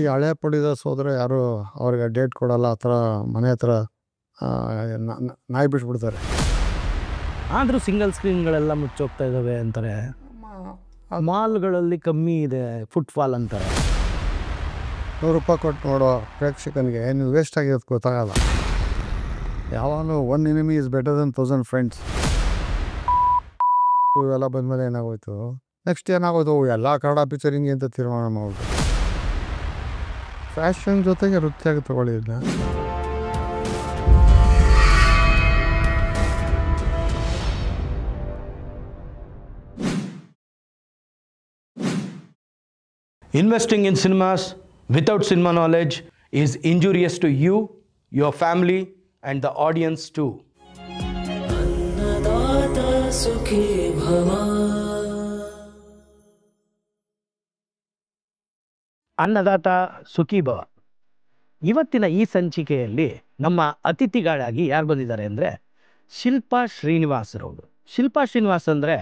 ಈ ಹಳೆ ಪ್ರೊಡ್ಯೂಸರ್ಸ್ ಹೋದರೆ ಯಾರು ಅವ್ರಿಗೆ ಡೇಟ್ ಕೊಡಲ್ಲ, ಆ ಥರ ಮನೆ ಹತ್ರ ನಾಯಿ ಬಿಟ್ಬಿಡ್ತಾರೆ. ಆದರೂ ಸಿಂಗಲ್ ಸ್ಕ್ರೀನ್ಗಳೆಲ್ಲ ಮುಚ್ಚೋಗ್ತಾ ಇದ್ದಾವೆ ಅಂತಾರೆ. ಮಾಲ್ಗಳಲ್ಲಿ ಕಮ್ಮಿ ಇದೆ ಫುಟ್ಫಾಲ್ ಅಂತಾರೆ. ₹100 ಕೊಟ್ಟು ನೋಡೋ ಪ್ರೇಕ್ಷಕನಿಗೆ ನೀವು ವೇಸ್ಟ್ ಆಗಿರೋದು ಗೊತ್ತಾಗಲ್ಲ. ಯಾವಾಗಲೂ 1 enemy is better than 1000 friends. ಇವೆಲ್ಲ ಬಂದಮೇಲೆ ಏನಾಗೋಯ್ತು, ನೆಕ್ಸ್ಟ್ ಏನಾಗೋದು, ಎಲ್ಲ ಕನ್ನಡ ಪಿಕ್ಚರ್ ಹಿಂಗೆ ಅಂತ ತೀರ್ಮಾನ ಮಾಡ್ಬಿಟ್ಟು ಫ್ಯಾಷನ್ ಜೊತೆಗೆ ವೃತ್ತಿಯಾಗಿ ತೊಗೊಳ್ಳಿದ್ನ. Investing in cinemas without cinema knowledge is injurious to you, your family, and the audience too. Annadata Sukhi Bhava. ಅನ್ನದಾತ ಸುಖಿ ಭವ. ಇವತ್ತಿನ ಈ ಸಂಚಿಕೆಯಲ್ಲಿ ನಮ್ಮ ಅತಿಥಿಗಳಾಗಿ ಯಾರು ಬಂದಿದ್ದಾರೆ ಅಂದರೆ ಶಿಲ್ಪಾ ಶ್ರೀನಿವಾಸರವರು. ಶಿಲ್ಪಾ ಶ್ರೀನಿವಾಸ್ ಅಂದರೆ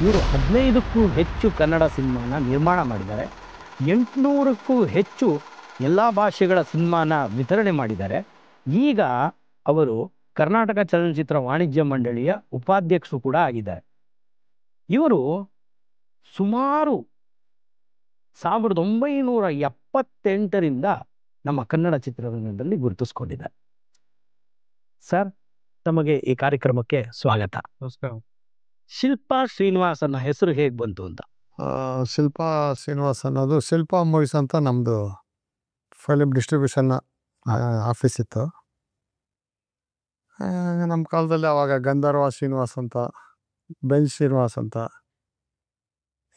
ಇವರು 15ಕ್ಕೂ ಹೆಚ್ಚು ಕನ್ನಡ ಸಿನಿಮಾನ ನಿರ್ಮಾಣ ಮಾಡಿದ್ದಾರೆ. 800ಕ್ಕೂ ಹೆಚ್ಚು ಎಲ್ಲ ಭಾಷೆಗಳ ಸಿನಿಮಾನ ವಿತರಣೆ ಮಾಡಿದ್ದಾರೆ. ಈಗ ಅವರು ಕರ್ನಾಟಕ ಚಲನಚಿತ್ರ ವಾಣಿಜ್ಯ ಮಂಡಳಿಯ ಉಪಾಧ್ಯಕ್ಷರು ಕೂಡ ಆಗಿದ್ದಾರೆ. ಇವರು ಸುಮಾರು 1978ರಿಂದ ನಮ್ಮ ಕನ್ನಡ ಚಿತ್ರರಂಗದಲ್ಲಿ ಗುರುತಿಸ್ಕೊಂಡಿದ್ದಾರೆ. ಸರ್, ತಮಗೆ ಈ ಕಾರ್ಯಕ್ರಮಕ್ಕೆ ಸ್ವಾಗತ. ನಮಸ್ಕಾರ. ಶಿಲ್ಪಾ ಶ್ರೀನಿವಾಸ್ ಅನ್ನೋ ಹೆಸರು ಹೇಗೆ ಬಂತು ಅಂತ? ಶಿಲ್ಪಾ ಶ್ರೀನಿವಾಸ್ ಅನ್ನೋದು ಶಿಲ್ಪಾ ಮೂವೀಸ್ ಅಂತ ನಮ್ಮದು ಫಿಲ್ಮ್ ಡಿಸ್ಟ್ರಿಬ್ಯೂಷನ್ ಆಫೀಸ್ ಇತ್ತು. ನಮ್ಮ ಕಾಲದಲ್ಲಿ ಆವಾಗ ಗಂಧರ್ವ ಶ್ರೀನಿವಾಸ್ ಅಂತ, ಬೆಂಚ್ ಶ್ರೀನಿವಾಸ್ ಅಂತ,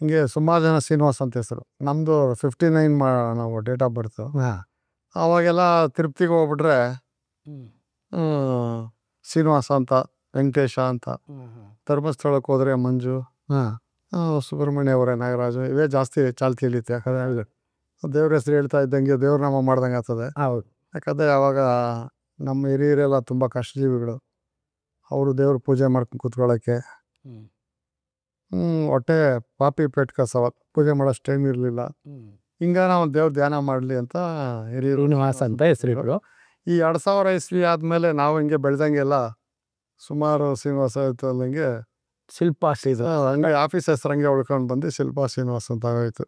ಹಿಂಗೆ ಸುಮಾರು ಜನ ಶ್ರೀನಿವಾಸ್ ಅಂತ ಹೆಸರು. ನಮ್ಮದು 59 ನಾವು ಡೇಟ್ ಆಫ್ ಬರ್ತು. ಆವಾಗೆಲ್ಲ ತಿರುಪ್ತಿಗೆ ಹೋಗ್ಬಿಟ್ರೆ ಶ್ರೀನಿವಾಸ ಅಂತ, ವೆಂಕಟೇಶ ಅಂತ, ಧರ್ಮಸ್ಥಳಕ್ಕೆ ಹೋದರೆ ಮಂಜು, ಸುಬ್ರಹ್ಮಣ್ಯ ಅವರೇ, ನಾಗರಾಜು, ಇವೇ ಜಾಸ್ತಿ ಚಾಲ್ತಿಯಲ್ಲಿತ್ತು. ಯಾಕಂದರೆ ದೇವ್ರ ಹೆಸರು ಹೇಳ್ತಾ ಇದ್ದಂಗೆ ದೇವ್ರನಾಮ ಮಾಡ್ದಂಗೆ ಆಗ್ತದೆ. ಹೌದು. ಯಾಕಂದರೆ ಆವಾಗ ನಮ್ಮ ಹಿರಿಯರೆಲ್ಲ ತುಂಬ ಕಷ್ಟಜೀವಿಗಳು. ಅವರು ದೇವ್ರ ಪೂಜೆ ಮಾಡ್ಕೊಂಡು ಕೂತ್ಕೊಳ್ಳೋಕ್ಕೆ ಹೊಟ್ಟೆ ಪಾಪಿ ಪೇಟ್ ಕಸವ, ಪೂಜೆ ಮಾಡೋಷ್ಟು ಟೈಮ್ ಇರಲಿಲ್ಲ. ಹಿಂಗೆ ನಾವು ದೇವ್ರ ಧ್ಯಾನ ಮಾಡಲಿ ಅಂತ ಹಿರಿಯರು ಶ್ರೀನಿವಾಸ ಅಂತ ಹೆಸರುಗಳು. ಈ 2000 ಇಸ್ವಿ ಆದಮೇಲೆ ನಾವು ಹಿಂಗೆ ಬೆಳೆದಂಗೆಲ್ಲ ಸುಮಾರು ಶ್ರೀನಿವಾಸ ಆಯಿತು. ಅಲ್ಲಂಗೆ ಶಿಲ್ಪಾ ಶ್ರೀನಿವಾಸ್ ಹಂಗೆ ಆಫೀಸ್ ಹೆಸರು ಹಂಗೆ ಉಳ್ಕೊಂಡು ಬಂದು ಶಿಲ್ಪಾ ಶ್ರೀನಿವಾಸ್ ಅಂತ ಆಗೋಯ್ತು.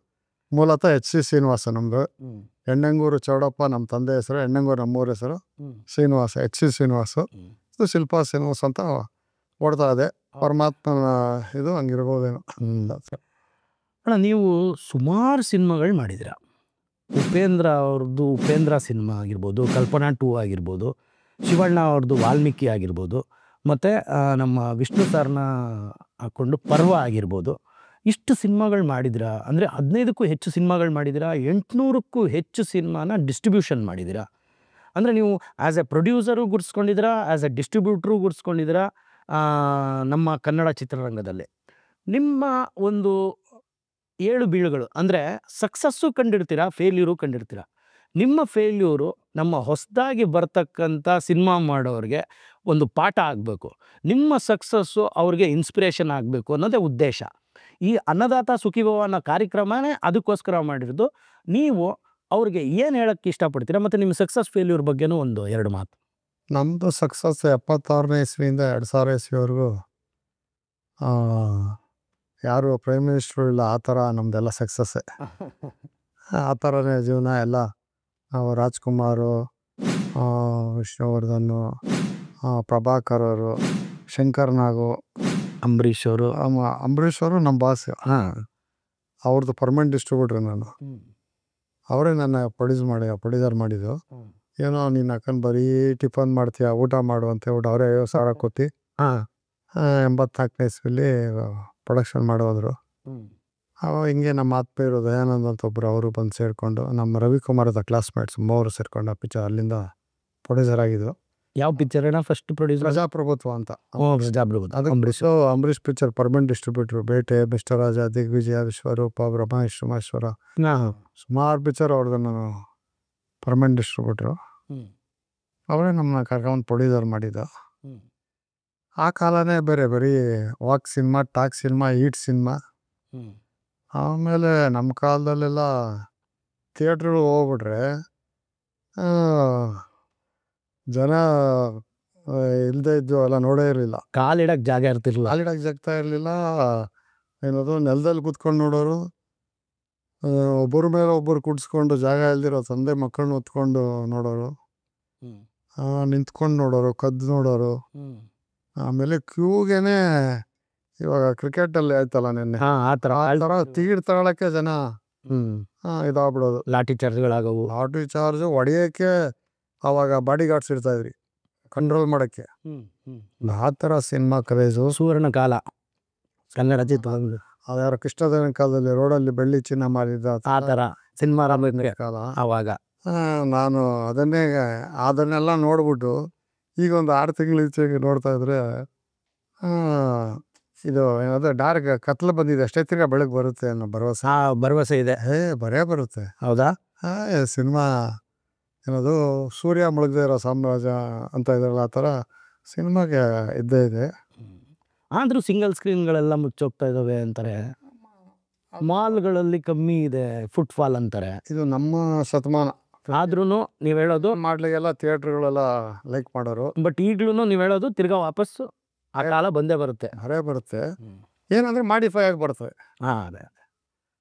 ಮೂಲತಃ HC ಶ್ರೀನಿವಾಸ ನಮ್ಮದು. ಎಣ್ಣಂಗೂರು ಚೌಡಪ್ಪ ನಮ್ಮ ತಂದೆ ಹೆಸರು, ಎಣ್ಣಂಗೂರು ನಮ್ಮೂರ ಹೆಸರು, ಶ್ರೀನಿವಾಸ HC ಶ್ರೀನಿವಾಸು. ಇದು ಶಿಲ್ಪಾ ಶ್ರೀನಿವಾಸ್ ಅಂತ ಓಡ್ತಾ ಇದೆ. ಪರಮಾತ್ಮನ ಇದು ಹಂಗಿರ್ಬೋದೇನೋ. ಅಣ್ಣ, ನೀವು ಸುಮಾರು ಸಿನಿಮಾಗಳು ಮಾಡಿದ್ದೀರ. ಉಪೇಂದ್ರ ಅವ್ರದ್ದು ಉಪೇಂದ್ರ ಸಿನಿಮಾ ಆಗಿರ್ಬೋದು, ಕಲ್ಪನಾ 2 ಆಗಿರ್ಬೋದು, ಶಿವಣ್ಣ ಅವ್ರದ್ದು ವಾಲ್ಮೀಕಿ ಆಗಿರ್ಬೋದು, ಮತ್ತು ನಮ್ಮ ವಿಷ್ಣು ಸರ್ನ ಹಾಕ್ಕೊಂಡು ಪರ್ವ ಆಗಿರ್ಬೋದು. ಇಷ್ಟು ಸಿನಿಮಾಗಳು ಮಾಡಿದಿರ ಅಂದರೆ 15ಕ್ಕೂ ಹೆಚ್ಚು ಸಿನಿಮಾಗಳು ಮಾಡಿದಿರ. 800ಕ್ಕೂ ಹೆಚ್ಚು ಸಿನಿಮಾನ ಡಿಸ್ಟ್ರಿಬ್ಯೂಷನ್ ಮಾಡಿದಿರ. ಅಂದರೆ ನೀವು ಆ್ಯಸ್ ಎ ಪ್ರೊಡ್ಯೂಸರು ಗುರ್ಸ್ಕೊಂಡಿದ್ದೀರ, ಆ್ಯಸ್ ಎ ಡಿಸ್ಟ್ರಿಬ್ಯೂಟ್ರು ಗುರ್ಸ್ಕೊಂಡಿದ್ದೀರ ನಮ್ಮ ಕನ್ನಡ ಚಿತ್ರರಂಗದಲ್ಲಿ. ನಿಮ್ಮ ಒಂದು ಏಳು ಬೀಳುಗಳು ಅಂದರೆ ಸಕ್ಸಸ್ಸು ಕಂಡಿರ್ತೀರ, ಫೇಲ್ಯೂರು ಕಂಡಿರ್ತೀರ. ನಿಮ್ಮ ಫೇಲ್ಯೂರು ನಮ್ಮ ಹೊಸದಾಗಿ ಬರ್ತಕ್ಕಂಥ ಸಿನಿಮಾ ಮಾಡೋರಿಗೆ ಒಂದು ಪಾಠ ಆಗಬೇಕು, ನಿಮ್ಮ ಸಕ್ಸಸ್ಸು ಅವ್ರಿಗೆ ಇನ್ಸ್ಪಿರೇಷನ್ ಆಗಬೇಕು ಅನ್ನೋದೇ ಉದ್ದೇಶ. ಈ ಅನ್ನದಾತ ಸುಖೀಭವ ಅನ್ನೋ ಕಾರ್ಯಕ್ರಮನೇ ಅದಕ್ಕೋಸ್ಕರ ಮಾಡಿರೋದು. ನೀವು ಅವ್ರಿಗೆ ಏನು ಹೇಳೋಕ್ಕೆ ಇಷ್ಟಪಡ್ತೀರಾ, ಮತ್ತು ನಿಮ್ಮ ಸಕ್ಸಸ್ ಫೇಲ್ಯೂರ್ ಬಗ್ಗೆನೂ ಒಂದು 2 ಮಾತು. ನಮ್ಮದು ಸಕ್ಸಸ್ 76ನೇ ಇಸ್ವಿಯಿಂದ 2000 ಇಸ್ವಿವರೆಗೂ ಯಾರು ಪ್ರೈಮ್ ಮಿನಿಸ್ಟ್ರು ಇಲ್ಲ, ಆ ಥರ ನಮ್ಮದೆಲ್ಲ ಸಕ್ಸಸ್ಸೇ. ಆ ಥರನೇ ಜೀವನ ಎಲ್ಲ. ನಾವು ರಾಜ್ಕುಮಾರು, ವಿಷ್ಣುವರ್ಧನ್ನು, ಪ್ರಭಾಕರ್ ಅವರು, ಶಂಕರ್ ನಾಗು, ಅಂಬರೀಷ್ ಅವರು. ಅಂಬರೀಷ್ ಅವರು ನಮ್ಮ ಬಾಸ್. ಅವ್ರದ್ದು ಪರ್ಮನೆಂಟ್ ಡಿಸ್ಟ್ರಿಬ್ಯೂಟ್ರ್ ನಾನು. ಅವರೇ ನನ್ನ ಪ್ರೊಡ್ಯೂಸರ್ ಮಾಡಿದ್ದು. ಏನೋ ನೀನು ಹಾಕೊಂಡು ಬರೀ ಟಿಫನ್ ಮಾಡ್ತೀಯ, ಊಟ ಮಾಡು ಅಂತ ಹೇಳ್ಬಿಟ್ಟು ಅವರೇ 50,000 ಕೊಟ್ಟು 84ನೇ ಇಸ್ವಿಲಿ ಪ್ರೊಡಕ್ಷನ್ ಮಾಡೋದ್ರು. ಅವಾಗ ಹಿಂಗೆ ನಮ್ಮ ಆತ್ಮೀಯರು ದಯಾನಂದ್ ಅಂತ ಒಬ್ಬರು ಅವರು ಬಂದು ಸೇರಿಕೊಂಡು, ನಮ್ಮ ರವಿಕುಮಾರದ ಕ್ಲಾಸ್ಮೇಟ್ಸ್ 3 ಸೇರ್ಕೊಂಡು ಆ ಪಿಕ್ಚರ್ ಅಲ್ಲಿಂದ ಪ್ರೊಡ್ಯೂಸರ್ ಆಗಿದ್ದು. ಯಾವ ಪಿಕ್ಚರ್ ಫಸ್ಟ್ ಪ್ರೊಡ್ಯೂಸರ್? ಪ್ರಜಾಪ್ರಭುತ್ವ ಅಂತ. Prajaprabhutva. Ambareesh picture permanent distributor. Bete, mister ರಾಜ, ದಿಗ್ವಿಜಯ, ವಿಶ್ವರೂಪ, ಬ್ರಹ್ಮೇಶ್ವರ, ಸುಮಾರು ಪಿಕ್ಚರ್ ಅವ್ರದ್ದು ನಾನು ಪರ್ಮನೆಂಟ್ ಡಿಸ್ಟ್ರಿಬ್ಯೂಟ್ರು. ಅವರೇ ನಮ್ಮನ್ನ ಕರ್ಕೊಂಡು ಪ್ರೊಡ್ಯೂಸರ್ ಮಾಡಿದ್ದು. ಆ ಕಾಲನೇ ಬೇರೆ, ಬರೀ ವಾಕ್ ಸಿನಿಮಾ, ಟಾಕ್ ಸಿನಿಮಾ, ಈಟ್ ಸಿನಿಮಾ. ಆಮೇಲೆ ನಮ್ಮ ಕಾಲದಲ್ಲೆಲ್ಲ ಥಿಯೇಟ್ರಿಗೆ ಹೋಗ್ಬಿಟ್ರೆ ಆ, ಜನ ಇಲ್ಲದೆ ಇದ್ದು ಎಲ್ಲ ನೋಡೇ ಇರಲಿಲ್ಲ. ಕಾಲಿಡಕ್ಕೆ ಜಾಗ ಇರ್ತಿರ್ಲಿಲ್ಲ. ಕಾಲಿಡಕ್ಕೆ ಜಾಗ್ತಾ ಇರಲಿಲ್ಲ. ಏನದು ನೆಲದಲ್ಲಿ ಕೂತ್ಕೊಂಡು ನೋಡೋರು, ಒಬ್ಬರ ಮೇಲೆ ಒಬ್ಬರು ಕುಡಿಸ್ಕೊಂಡು ಜಾಗ ಇಲ್ದಿರೋ ತಂದೆ ಮಕ್ಕಳನ್ನ ಹೊತ್ಕೊಂಡು ನೋಡೋರು, ನಿಂತ್ಕೊಂಡು ನೋಡೋರು, ಕದ್ದು ನೋಡೋರು. ಆಮೇಲೆ ಕ್ಯೂಗೇನೆ ಇವಾಗ ಕ್ರಿಕೆಟಲ್ಲಿ ಆಯ್ತಲ್ಲ ನಿನ್ನೆ, ಆ ಥರ ಆ ಥರ ತೀರ್ ತಗೊಳಕ್ಕೆ ಜನ ಇದಾಗ್ಬಿಡೋದು. ಲಾಠಿ ಚಾರ್ಜ್ಗಳಾಗವು. ಲಾಟ್ರಿ ಚಾರ್ಜ್ ಹೊಡೆಯೋಕ್ಕೆ ಅವಾಗ ಬಾಡಿ ಗಾರ್ಡ್ಸ್ ಇರ್ತಾಯಿದ್ರಿ ಕಂಟ್ರೋಲ್ ಮಾಡೋಕ್ಕೆ. ಆ ಥರ ಸಿನಿಮಾ ಕ್ರೇಜು. ಸುವರ್ಣ ಕಾಲ ಕನ್ನಡ ಚಿತ್ರರಂಗ. ಅದ್ಯಾರ ಕೃಷ್ಣದೇವನ ಕಾಲದಲ್ಲಿ ರೋಡಲ್ಲಿ ಬೆಳ್ಳಿ ಚಿನ್ನ ಮಾರಿದ್ದ ಆ ಥರ ಸಿನಿಮಾ ಕಾಲ ಆವಾಗ. ನಾನು ಅದನ್ನೆಲ್ಲ ನೋಡ್ಬಿಟ್ಟು ಈಗ ಒಂದು 6 ತಿಂಗಳು ಈಚೆಗೆ ನೋಡ್ತಾ ಇದ್ರೆ ಇದು ಏನಾದ್ರು ಡಾರ್ಕ್ ಕತ್ಲು ಬಂದಿದೆ ಅಷ್ಟೇ, ತಿರ್ಗಾ ಬೆಳಗ್ಗೆ ಬರುತ್ತೆ ಅನ್ನೋ ಭರವಸೆ. ಭರವಸೆ ಇದೆ. ಬರೇ ಬರುತ್ತೆ. ಹೌದಾ? ಸಿನಿಮಾ ಏನದು ಸೂರ್ಯ ಮುಳುಗದೇ ಇರೋ ಸಾಮ್ರಾಜ್ಯ ಅಂತ ಇದ್ರಲ್ಲ, ಆ ಥರ ಸಿನಿಮಾಗೆ ಇದ್ದೇ ಇದೆ. ಆದರೂ ಸಿಂಗಲ್ ಸ್ಕ್ರೀನ್ಗಳೆಲ್ಲ ಮುಚ್ಚೋಗ್ತಾ ಇದ್ದಾವೆ ಅಂತಾರೆ, ಮಾಲ್ಗಳಲ್ಲಿ ಕಮ್ಮಿ ಇದೆ ಫುಟ್ಫಾಲ್ ಅಂತಾರೆ. ಇದು ನಮ್ಮ ಶತಮಾನ. ಆದ್ರೂ ನೀವು ಹೇಳೋದು ಮಾಡ್ಲಿಗೆಲ್ಲ ಥಿಯೇಟ್ರ್ಗಳೆಲ್ಲ ಲೈಕ್ ಮಾಡೋರು. ಬಟ್ ಈಗ್ಲೂ ನೀವು ಹೇಳೋದು ತಿರ್ಗಾ ವಾಪಸ್ಸು ಆ ಕಾಲ ಬಂದೇ ಬರುತ್ತೆ. ಬರೇ ಬರುತ್ತೆ, ಏನಂದ್ರೆ ಮಾಡಿಫೈ ಆಗಿ ಬರ್ತವೆ. ಅದೇ.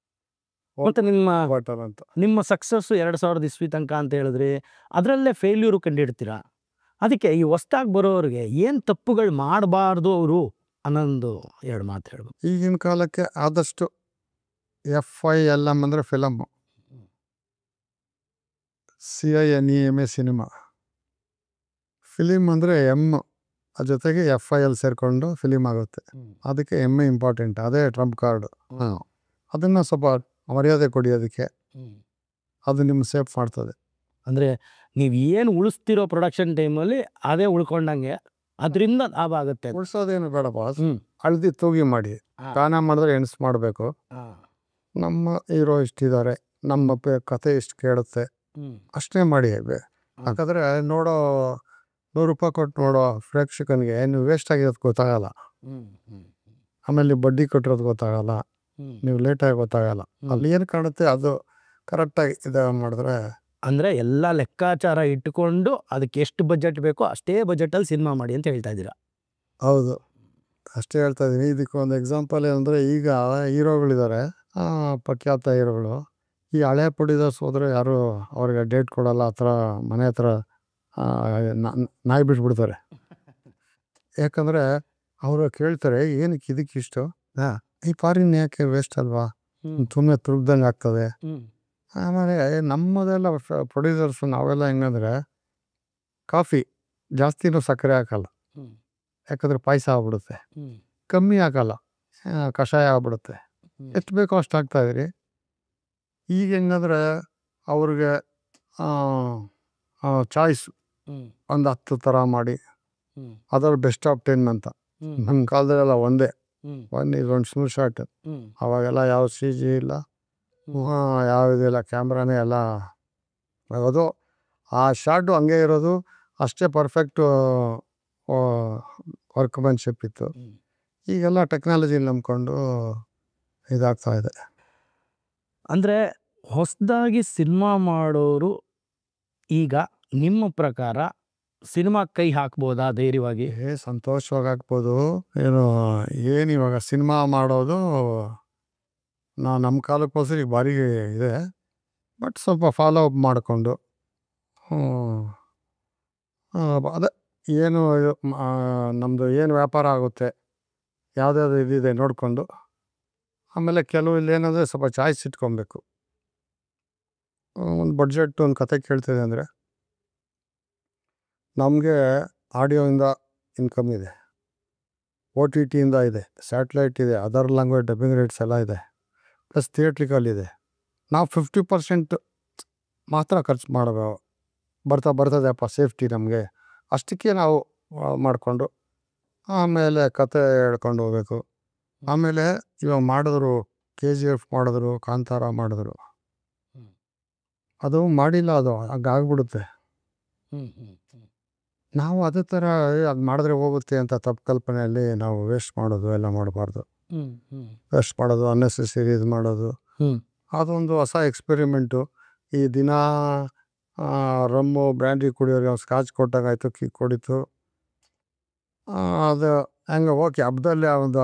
ಮತ್ತು ಅಂತ ನಿಮ್ಮ ಸಕ್ಸಸ್ಸು 2000 ತನಕ ಅಂತ ಹೇಳಿದ್ರಿ, ಅದರಲ್ಲೇ ಫೇಲ್ಯೂರು ಕಂಡಿಡ್ತೀರಾ. ಅದಕ್ಕೆ ಈ ಹೊಸ್ದಾಗಿ ಬರೋರಿಗೆ ಏನು ತಪ್ಪುಗಳು ಮಾಡಬಾರ್ದು ಅವರು ಅನ್ನೊಂದು 2 ಮಾತು ಹೇಳ್ಬೇಕು. ಈಗಿನ ಕಾಲಕ್ಕೆ ಆದಷ್ಟು FILM ಅಂದರೆ ಫಿಲಮ್ಮು, CINEM ಸಿನಿಮಾ. ಫಿಲಿಮ್ ಅಂದರೆ M ಜೊತೆಗೆ FIL ಸೇರಿಕೊಂಡು ಫಿಲಿಮ್ ಆಗುತ್ತೆ. ಅದಕ್ಕೆ M ಇಂಪಾರ್ಟೆಂಟ್, ಅದೇ ಟ್ರಂಪ್ ಕಾರ್ಡು. ಅದನ್ನು ಸ್ವಲ್ಪ ಮರ್ಯಾದೆ ಕೊಡಿ ಅದಕ್ಕೆ, ಅದು ನಿಮ್ಮ ಸೇಫ್ ಮಾಡ್ತದೆ. ಅಂದರೆ ನೀವು ಏನು ಉಳಿಸ್ತಿರೋ ಪ್ರೊಡಕ್ಷನ್ ಟೈಮಲ್ಲಿ ಅದೇ ಉಳ್ಕೊಂಡಂಗೆ ಅದರಿಂದ ಲಾಭ ಆಗುತ್ತೆ. ಉಳಿಸೋದೇನು ಬೇಡಪ್ಪ, ಅಳ್ದಿ ತೂಗಿ ಮಾಡಿ ಗಾನ ಮಾಡಿದ್ರೆ ಎಣ್ಸ್ ಮಾಡಬೇಕು. ನಮ್ಮ ಹೀರೋ ಇಷ್ಟಿದ್ದಾರೆ, ನಮ್ಮ ಕತೆ ಇಷ್ಟು ಕೇಳುತ್ತೆ, ಅಷ್ಟೇ ಮಾಡಿ. ಯಾಕಂದರೆ ನೋಡೋ 100 ರೂಪಾಯಿ ಕೊಟ್ಟು ನೋಡೋ ಪ್ರೇಕ್ಷಕನಿಗೆ ನೀವು ವೇಸ್ಟ್ ಆಗಿರೋದು ಗೊತ್ತಾಗಲ್ಲ. ಆಮೇಲೆ ನೀವು ಬಡ್ಡಿ ಕೊಟ್ಟಿರೋದು ಗೊತ್ತಾಗಲ್ಲ, ನೀವು ಲೇಟಾಗಿ ಗೊತ್ತಾಗಲ್ಲ. ಅಲ್ಲಿ ಏನು ಕಾಣುತ್ತೆ ಅದು ಕರೆಕ್ಟಾಗಿ ಇದು ಮಾಡಿದ್ರೆ. ಅಂದರೆ ಎಲ್ಲ ಲೆಕ್ಕಾಚಾರ ಇಟ್ಟುಕೊಂಡು ಅದಕ್ಕೆ ಎಷ್ಟು ಬಜೆಟ್ ಬೇಕೋ ಅಷ್ಟೇ ಬಜೆಟಲ್ಲಿ ಸಿನಿಮಾ ಮಾಡಿ ಅಂತ ಹೇಳ್ತಾ ಇದ್ದೀರಾ. ಹೌದು, ಅಷ್ಟೇ ಹೇಳ್ತಾ ಇದ್ದೀನಿ. ಇದಕ್ಕೆ ಒಂದು ಎಕ್ಸಾಂಪಲ್ ಏನಂದರೆ, ಈಗ ಹೀರೋಗಳಿದ್ದಾರೆ, ಪ್ರಖ್ಯಾತ ಹೀರೋಗಳು. ಈ ಹಳೆ ಪ್ರೊಡ್ಯೂಸರ್ಸ್ ಹೋದರೆ ಯಾರು ಅವ್ರಿಗೆ ಡೇಟ್ ಕೊಡಲ್ಲ, ಆ ಥರ ಮನೆ ಹತ್ರ ನಾಯಿ ಬಿಟ್ಬಿಡ್ತಾರೆ. ಯಾಕಂದರೆ ಅವರು ಕೇಳ್ತಾರೆ, ಏನಕ್ಕೆ ಇದಕ್ಕೆ ಇಷ್ಟು, ಈ ಫಾರಿನ್ ಯಾಕೆ ವೇಸ್ಟ್ ಅಲ್ವಾ, ಸುಮ್ಮನೆ ತುರುಗ್ದಂಗೆ ಆಗ್ತದೆ. ಆಮೇಲೆ ನಮ್ಮದೆಲ್ಲ ಪ್ರೊಡ್ಯೂಸರ್ಸು ನಾವೆಲ್ಲ ಹೆಂಗಂದರೆ, ಕಾಫಿ ಜಾಸ್ತಿನೂ ಸಕ್ಕರೆ ಹಾಕಲ್ಲ, ಯಾಕಂದರೆ ಪಾಯಸ ಆಗ್ಬಿಡುತ್ತೆ. ಕಮ್ಮಿ ಹಾಕಲ್ಲ, ಕಷಾಯ ಆಗ್ಬಿಡುತ್ತೆ. ಎಷ್ಟು ಬೇಕೋ ಅಷ್ಟು ಹಾಕ್ತಾಯಿದ್ರಿ. ಈಗ ಹೆಂಗಂದ್ರೆ ಅವ್ರಿಗೆ ಚಾಯ್ಸ್ ಒಂದು 10 ಥರ ಮಾಡಿ ಅದರ ಬೆಸ್ಟ್ ಆಫ್ 10 ಅಂತ. ನಮ್ಮ ಕಾಲದಲ್ಲೆಲ್ಲ ಒಂದೇ, ಒಂದು ಸ್ಮೂತ್ ಶಾಟ್. ಅವಾಗೆಲ್ಲ ಯಾವ CG ಇಲ್ಲ, ಯಾವುದಿಲ್ಲ, ಕ್ಯಾಮ್ರಾನೇ ಎಲ್ಲ ಅದು. ಆ ಶಾಟು ಹಂಗೆ ಇರೋದು, ಅಷ್ಟೇ ಪರ್ಫೆಕ್ಟು ವರ್ಕ್ಮನ್ಶಿಪ್ ಇತ್ತು. ಈಗೆಲ್ಲ ಟೆಕ್ನಾಲಜಿ ನಂಬ್ಕೊಂಡು ಇದಾಗ್ತಾ ಇದೆ. ಅಂದರೆ ಹೊಸದಾಗಿ ಸಿನಿಮಾ ಮಾಡೋರು ಈಗ ನಿಮ್ಮ ಪ್ರಕಾರ ಸಿನಿಮಾ ಕೈ ಹಾಕ್ಬೋದಾ ಧೈರ್ಯವಾಗಿ? ಸಂತೋಷವಾಗಿ ಹಾಕ್ಬೋದು. ಏನು ಇವಾಗ ಸಿನಿಮಾ ಮಾಡೋದು ನಮ್ಮ ಕಾಲಕ್ಕೋಸ್ಕರ ಈಗ ಭಾರಿ ಇದೆ. ಬಟ್ ಸ್ವಲ್ಪ ಫಾಲೋ ಅಪ್ ಮಾಡಿಕೊಂಡು ಅದೇ ಏನು ನಮ್ಮದು ಏನು ವ್ಯಾಪಾರ ಆಗುತ್ತೆ, ಯಾವುದ್ಯಾವುದು ಇದಿದೆ ನೋಡಿಕೊಂಡು. ಆಮೇಲೆ ಕೆಲವು ಇಲ್ಲೇನಂದರೆ ಸ್ವಲ್ಪ ಚಾಯ್ಸ್ ಇಟ್ಕೊಬೇಕು. ಒಂದು ಬಡ್ಜೆಟ್ ಒಂದು ಕತೆ ಕೇಳ್ತಿದೆ ಅಂದರೆ, ನಮಗೆ ಆಡಿಯೋಯಿಂದ ಇನ್ಕಮ್ ಇದೆ, OTTಯಿಂದ ಇದೆ, ಸ್ಯಾಟ್ಲೈಟ್ ಇದೆ, ಅದರ್ ಲ್ಯಾಂಗ್ವೇಜ್ ಡಬ್ಬಿಂಗ್ ರೇಟ್ಸ್ ಎಲ್ಲ ಇದೆ, ಪ್ಲಸ್ ಥಿಯೇಟ್ರಿಕಲ್ ಇದೆ. ನಾವು 50% ಮಾತ್ರ ಖರ್ಚು ಮಾಡಬೇಕು. ಬರ್ತದೆಪ್ಪ ಸೇಫ್ಟಿ ನಮಗೆ, ಅಷ್ಟಕ್ಕೆ ನಾವು ಮಾಡಿಕೊಂಡು ಆಮೇಲೆ ಕತೆ ಹೇಳ್ಕೊಂಡು ಹೋಗ್ಬೇಕು. ಆಮೇಲೆ ಇವಾಗ ಮಾಡಿದ್ರು, KGF ಮಾಡಿದ್ರು, ಕಾಂತಾರ ಮಾಡಿದ್ರು, ಅದು ಮಾಡಿಲ್ಲ, ಅದು ಹಂಗಾಗ್ಬಿಡುತ್ತೆ. ನಾವು ಅದೇ ಥರ ಅದು ಮಾಡಿದ್ರೆ ಹೋಗುತ್ತೆ ಅಂತ ತಪ್ಪು ಕಲ್ಪನೆಯಲ್ಲಿ ನಾವು ವೇಸ್ಟ್ ಮಾಡೋದು ಎಲ್ಲ ಮಾಡಬಾರ್ದು. ವೇಸ್ಟ್ ಮಾಡೋದು, ಅನ್ನೆಸೆಸರಿ ಇದು ಮಾಡೋದು, ಅದೊಂದು ಹೊಸ ಎಕ್ಸ್ಪೆರಿಮೆಂಟು. ಈ ದಿನ ರಮ್ಮು ಬ್ರ್ಯಾಂಡಿ ಕುಡಿಯೋರಿಗೆ ಅವ್ನು ಸ್ಕಾಚ್ ಕೊಟ್ಟಾಗಾಯ್ತು, ಕಿಕ್ ಹೊಡಿತು. ಅದು ಹಂಗೆ ಓಕೆ. ಹಬ್ಬದಲ್ಲಿ ಆ ಒಂದು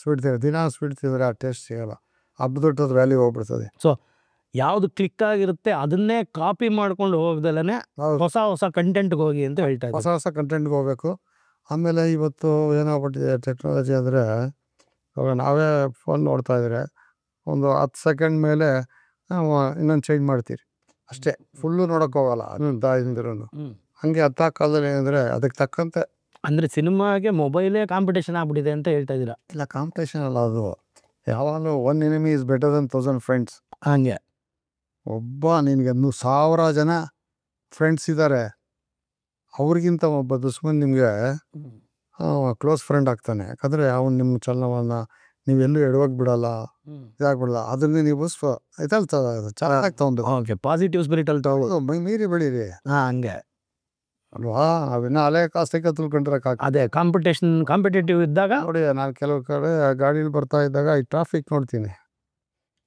ಸ್ವೀಟ್ ದಿನ ಸ್ವೀಟ್ ತಿಂದರೆ ಆ ಟೇಸ್ಟ್ ಸಿಗೋಲ್ಲ. ಹಬ್ಬದೊಟ್ಟದ ವ್ಯಾಲ್ಯೂ ಹೋಗ್ಬಿಡ್ತದೆ. ಸೊ ಯಾವುದು ಕ್ಲಿಕ್ ಆಗಿರುತ್ತೆ ಅದನ್ನೇ ಕಾಪಿ ಮಾಡ್ಕೊಂಡು ಹೋಗ್ದಲೇ ಹೌದು, ಹೊಸ ಹೊಸ ಕಂಟೆಂಟ್ಗೆ ಹೋಗಿ ಅಂತ ಹೇಳ್ತಾ ಹೊಸ ಇದ್ದಾರೆ. ಹೊಸ ಕಂಟೆಂಟ್ಗೆ ಹೋಗ್ಬೇಕು. ಆಮೇಲೆ ಇವತ್ತು ಏನಾಗ್ಬಿಟ್ಟಿದೆ ಟೆಕ್ನಾಲಜಿ ಅಂದರೆ, ಇವಾಗ ನಾವೇ ಫೋನ್ ನೋಡ್ತಾ ಇದ್ರೆ ಒಂದು 10 ಸೆಕೆಂಡ್ ಮೇಲೆ ನಾವು ಇನ್ನೊಂದು ಚೇಂಜ್ ಮಾಡ್ತೀರಿ ಅಷ್ಟೇ. ಫುಲ್ಲು ನೋಡೋಕೆ ಹೋಗಲ್ಲ ಹಿಂದಿರೂ. ಹಂಗೆ ಹತ್ತ ಕಾಲದಲ್ಲಿ ಏನಂದರೆ ಅದಕ್ಕೆ ತಕ್ಕಂತೆ ಅಂದರೆ ಸಿನಿಮಾಗೆ ಮೊಬೈಲೇ ಕಾಂಪಿಟೇಷನ್ ಆಗ್ಬಿಟ್ಟಿದೆ ಅಂತ ಹೇಳ್ತಾ ಇದ್ದೀರಾ. ಇಲ್ಲ, ಕಾಂಪಿಟೇಷನ್ ಅಲ್ಲ ಅದು. ಯಾವಾಗಲೂ one enemy is better than 1000 friends. ಹಂಗೆ ಒಬ್ಬ ನಿನಗೆ 1000 ಜನ ಫ್ರೆಂಡ್ಸ್ ಇದ್ದಾರೆ, ಅವ್ರಿಗಿಂತ ಒಬ್ಬ ದುಶ್ಮನ್ ನಿಮಗೆ ಕ್ಲೋಸ್ ಫ್ರೆಂಡ್ ಆಗ್ತಾನೆ. ಯಾಕಂದರೆ ಅವನು ನಿಮ್ಮ ಚಲನವನ್ನು ನೀವೆಲ್ಲೂ ಎಡವಾಗಿ ಬಿಡಲ್ಲ, ಇದಾಗ್ಬಿಡಲ್ಲ. ಅದನ್ನೇ ನೀವು ಚೆನ್ನಾಗಿ ತಗೊಂಡು ಓಕೆ, ಪಾಸಿಟಿವ್ ಸ್ಪಿರಿಟಲ್ಲಿ ತಗೊಳ್ಳೋದು. ಮೀರಿ ಬೆಳೀರಿ ಹಂಗೆ ಅಲ್ವಾ. ನಾವಿನ್ನ ಹಳೆ ಕಾಸ್ತಿಕ ತಿಳ್ಕೊಂಡ್ರೆ ಅದೇ ಕಾಂಪಿಟೇಟಿವ್ ಇದ್ದಾಗ ನೋಡಿ. ನಾನು ಕೆಲವು ಕಡೆ ಗಾಡೀಲಿ ಬರ್ತಾ ಇದ್ದಾಗ ಈ ಟ್ರಾಫಿಕ್ ನೋಡ್ತೀನಿ,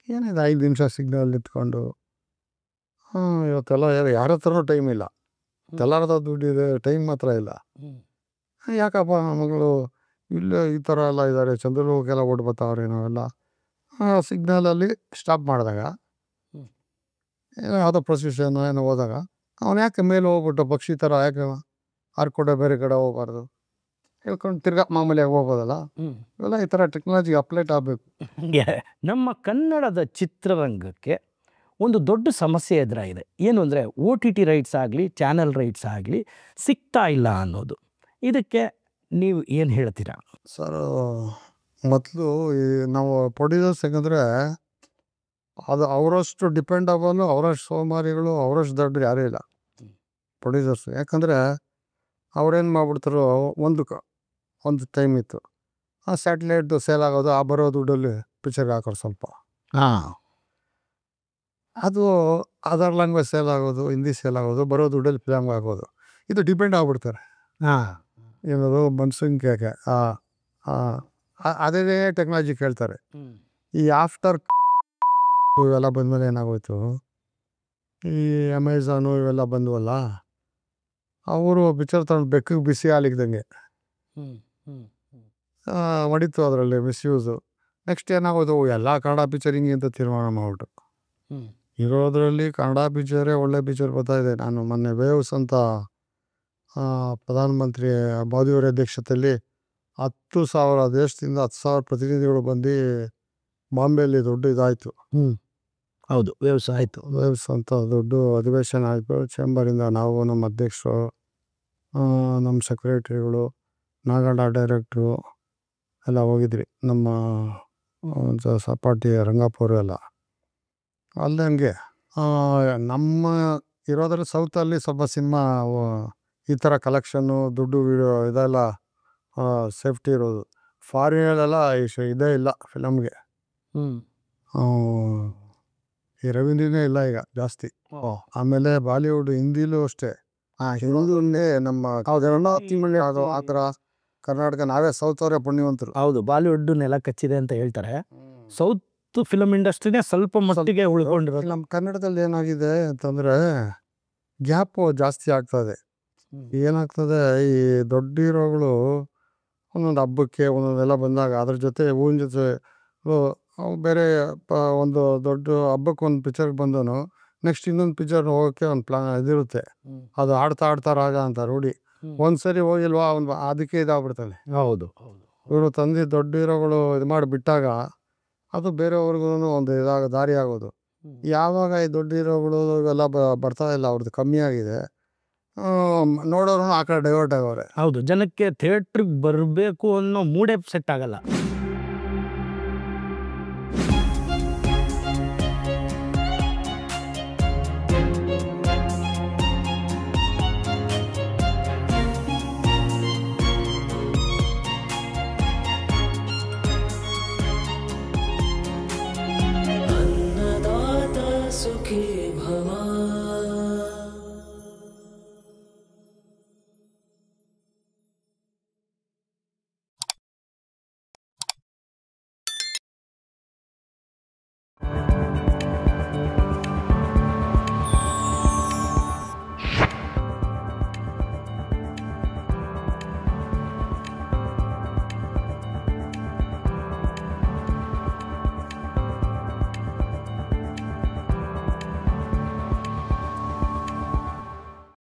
ಏನಿದೆ 5 ನಿಮಿಷ ಸಿಗ್ನಲ್ ನಿಂತ್ಕೊಂಡು. ಇವತ್ತೆಲ್ಲ ಯಾರ ಹತ್ರನೂ ಟೈಮ್ ಇಲ್ಲ. ಎಲ್ಲರದ ದುಡ್ಡಿದೆ, ಟೈಮ್ ಮಾತ್ರ ಇಲ್ಲ. ಯಾಕಪ್ಪ ಮಗಳು ಇಲ್ಲೇ ಈ ಥರ ಎಲ್ಲ ಇದ್ದಾರೆ, ಚಂದ್ರಲೋಕೆಲ್ಲ ಓಟ್ ಬರ್ತಾವ್ರೆ ನಾವೆಲ್ಲ. ಸಿಗ್ನಲಲ್ಲಿ ಸ್ಟಾಪ್ ಮಾಡಿದಾಗ ಏನೋ ಯಾವುದೋ ಪ್ರೊಸೆಷನ್ ಏನೋ ಹೋದಾಗ ಅವನು ಯಾಕೆ ಮೇಲೆ ಹೋಗ್ಬಿಟ್ಟು ಪಕ್ಷಿ ಥರ ಯಾಕೆ ಹಾರ್ಕೊಂಡೆ ಬೇರೆ ಕಡೆ ಹೋಗ್ಬಾರ್ದು, ಹೇಳ್ಕೊಂಡು ತಿರ್ಗಾ ಮಾಮೂಲಿಯಾಗಿ ಹೋಗೋದಲ್ಲ. ಇವೆಲ್ಲ ಈ ಥರ ಟೆಕ್ನಾಲಜಿ ಅಪ್ಡೇಟ್ ಆಗಬೇಕು. ನಮ್ಮ ಕನ್ನಡದ ಚಿತ್ರರಂಗಕ್ಕೆ ಒಂದು ದೊಡ್ಡ ಸಮಸ್ಯೆ ಎದುರಾಗಿದೆ. ಏನು ಅಂದರೆ OTT ರೈಟ್ಸ್ ಆಗಲಿ, ಚಾನಲ್ ರೈಟ್ಸ್ ಆಗಲಿ ಸಿಗ್ತಾ ಇಲ್ಲ ಅನ್ನೋದು. ಇದಕ್ಕೆ ನೀವು ಏನು ಹೇಳ್ತೀರಾ ಸರ್? ಮೊದಲು ನಾವು ಪ್ರೊಡ್ಯೂಸರ್ಸ್ ಯಾಕಂದರೆ ಅದು ಅವರಷ್ಟು ಡಿಪೆಂಡಬಲು, ಅವರಷ್ಟು ಸೋಮಾರಿಗಳು, ಅವರಷ್ಟು ದೊಡ್ಡರು ಯಾರೂ ಇಲ್ಲ ಪ್ರೊಡ್ಯೂಸರ್ಸ್. ಯಾಕಂದರೆ ಅವ್ರೇನು ಮಾಡ್ಬಿಡ್ತಾರೋ, ಒಂದು ಟೈಮ್ ಇತ್ತು, ಆ ಸ್ಯಾಟಲೈಟ್ದು ಸೇಲ್ ಆಗೋದು, ಆ ಬರೋ ದುಡ್ಡಲ್ಲಿ ಪಿಕ್ಚರ್ಗೆ ಹಾಕೋರು ಸ್ವಲ್ಪ. ಅದು ಅದರ್ ಲ್ಯಾಂಗ್ವೇಜ್ ಸೇಲ್ ಆಗೋದು, ಹಿಂದಿ ಸೇಲ್ ಆಗೋದು, ಬರೋ ದುಡ್ಡಲ್ಲಿ ಫಿಲಮ್ಗೆ ಹಾಕೋದು. ಇದು ಡಿಪೆಂಡ್ ಆಗ್ಬಿಡ್ತಾರೆ. ಏನದು ಮನ್ಸಂಖ್ಯೆಗೆ ಅದೇ ಟೆಕ್ನಾಲಜಿ ಕೇಳ್ತಾರೆ. ಈ ಆಫ್ಟರ್ ಇವೆಲ್ಲ ಬಂದಮೇಲೆ ಏನಾಗೋಯ್ತು, ಈ ಅಮೆಝಾನು ಇವೆಲ್ಲ ಬಂದವಲ್ಲ, ಅವರು ಪಿಕ್ಚರ್ ತಗೊಂಡು ಬೆಕ್ಕಿಗೆ ಬಿಸಿ ಹಾಲಿಗ್ದಂಗೆ ಹೊಡಿತು, ಅದರಲ್ಲಿ ಮಿಸ್ಯೂಸು. ನೆಕ್ಸ್ಟ್ ಏನಾಗೋದು, ಎಲ್ಲ ಕನ್ನಡ ಪಿಕ್ಚರ್ ಹಿಂಗೆ ಅಂತ ತೀರ್ಮಾನ ಮಾಡಿಬಿಟ್ಟು ಇರೋದ್ರಲ್ಲಿ ಕನ್ನಡ ಪಿಕ್ಚರೇ ಒಳ್ಳೆ ಪಿಕ್ಚರ್ ಬರ್ತಾಯಿದೆ. ನಾನು ಮೊನ್ನೆ ವೇವ್ಸ್ ಅಂತ ಪ್ರಧಾನಮಂತ್ರಿ ಮೋದಿಯವರ ಅಧ್ಯಕ್ಷತೆಯಲ್ಲಿ 10,000 ದೇಶದಿಂದ 10,000 ಪ್ರತಿನಿಧಿಗಳು ಬಂದು ಬಾಂಬೆಯಲ್ಲಿ ದೊಡ್ಡ ಇದಾಯಿತು. ಹೌದು, ವ್ಯವಸಾಯ ಆಯಿತು. ವೇವ್ಸ್ ಅಂತ ದೊಡ್ಡ ಅಧಿವೇಶನ ಆಯಿತು. ಚೇಂಬರಿಂದ ನಾವು, ನಮ್ಮ ಅಧ್ಯಕ್ಷರು, ನಮ್ಮ ಸೆಕ್ರೆಟ್ರಿಗಳು, ನಾಗಣ್ಣ ಡೈರೆಕ್ಟ್ರು ಎಲ್ಲ ಹೋಗಿದ್ರಿ. ನಮ್ಮ ಸಪಾಟಿ ರಂಗಪ್ಪವರು ಎಲ್ಲ ಅಲ್ಲೇ. ಹಂಗೆ ನಮ್ಮ ಇರೋದ್ರಲ್ಲಿ ಸೌತಲ್ಲಿ ಸ್ವಲ್ಪ ಸಿನಿಮಾ ಈ ಥರ ಕಲೆಕ್ಷನ್ನು, ದುಡ್ಡು, ವೀಡಿಯೋ ಇದೆಲ್ಲ ಸೇಫ್ಟಿ ಇರೋದು. ಫಾರಿನಲ್ಲೆಲ್ಲ ಇದೇ ಇಲ್ಲ ಫಿಲಮ್ಗೆ. ಈ ರೆವಿನ್ಯೂನೇ ಇಲ್ಲ ಈಗ ಜಾಸ್ತಿ. ಆಮೇಲೆ ಬಾಲಿವುಡ್, ಹಿಂದಿಲೂ ಅಷ್ಟೇ. ಹಿಂದೂನೇ ನಮ್ಮ ಅದು ಆ ಥರ. ಕರ್ನಾಟಕ ನಾವೇ ಸೌತ್ ಅವರೇ ಪುಣ್ಯವಂತರು. ಹೌದು, ಬಾಲಿವುಡ್ ನೆಲ ಕಚ್ಚಿದೆ ಅಂತ ಹೇಳ್ತಾರೆ. ಸೌತ್ ಫಿಲಮ್ ಇಂಡಸ್ಟ್ರಿನೇ ಸ್ವಲ್ಪ ಮಟ್ಟಿಗೆ ಉಳ್ಕೊಂಡಿರೋದು. ನಮ್ಮ ಕನ್ನಡದಲ್ಲಿ ಏನಾಗಿದೆ ಅಂತಂದರೆ ಗ್ಯಾಪು ಜಾಸ್ತಿ ಆಗ್ತದೆ. ಏನಾಗ್ತದೆ, ಈ ದೊಡ್ಡ ಹೀರೋಗಳು ಒಂದೊಂದು ಹಬ್ಬಕ್ಕೆ ಒಂದೊಂದೆಲ್ಲ ಬಂದಾಗ ಅದ್ರ ಜೊತೆ ಹೂವಿನ ಜೊತೆ ಬೇರೆ ಒಂದು ದೊಡ್ಡ ಹಬ್ಬಕ್ಕೆ ಒಂದು ಪಿಕ್ಚರ್ಗೆ ಬಂದನು, ನೆಕ್ಸ್ಟ್ ಇನ್ನೊಂದು ಪಿಕ್ಚರ್ ಹೋಗೋಕ್ಕೆ ಒಂದು ಪ್ಲಾನ್ ಇದಿರುತ್ತೆ. ಅದು ಆಡ್ತಾ ರಾಗ ಅಂತ ರೂಢಿ. ಒಂದ್ಸರಿ ಹೋಗಿಲ್ವಾ ಅವ್ನು ಅದಕ್ಕೆ ಇದಾಗ್ಬಿಡ್ತಾನೆ. ಹೌದು, ಇವರು ತಂದು ದೊಡ್ಡ ಹೀರೋಗಳು ಇದು ಮಾಡಿ ಬಿಟ್ಟಾಗ ಅದು ಬೇರೆಯವ್ರಿಗೂ ಒಂದು ದಾರಿ ಆಗೋದು. ಯಾವಾಗ ಈ ದೊಡ್ಡ ಹೀರೋಗಳು ಇವೆಲ್ಲ ಬರ್ತಾ ಇಲ್ಲ, ಅವ್ರದ್ದು ಕಮ್ಮಿ ಆಗಿದೆ, ನೋಡೋರು ಆ ಕಡೆ ಡೈವರ್ಟ್ ಆಗೋರೆ. ಹೌದು, ಜನಕ್ಕೆ ಥಿಯೇಟ್ರಿಗೆ ಬರಬೇಕು ಅನ್ನೋ ಮೂಡೇ ಸೆಟ್ ಆಗಲ್ಲ.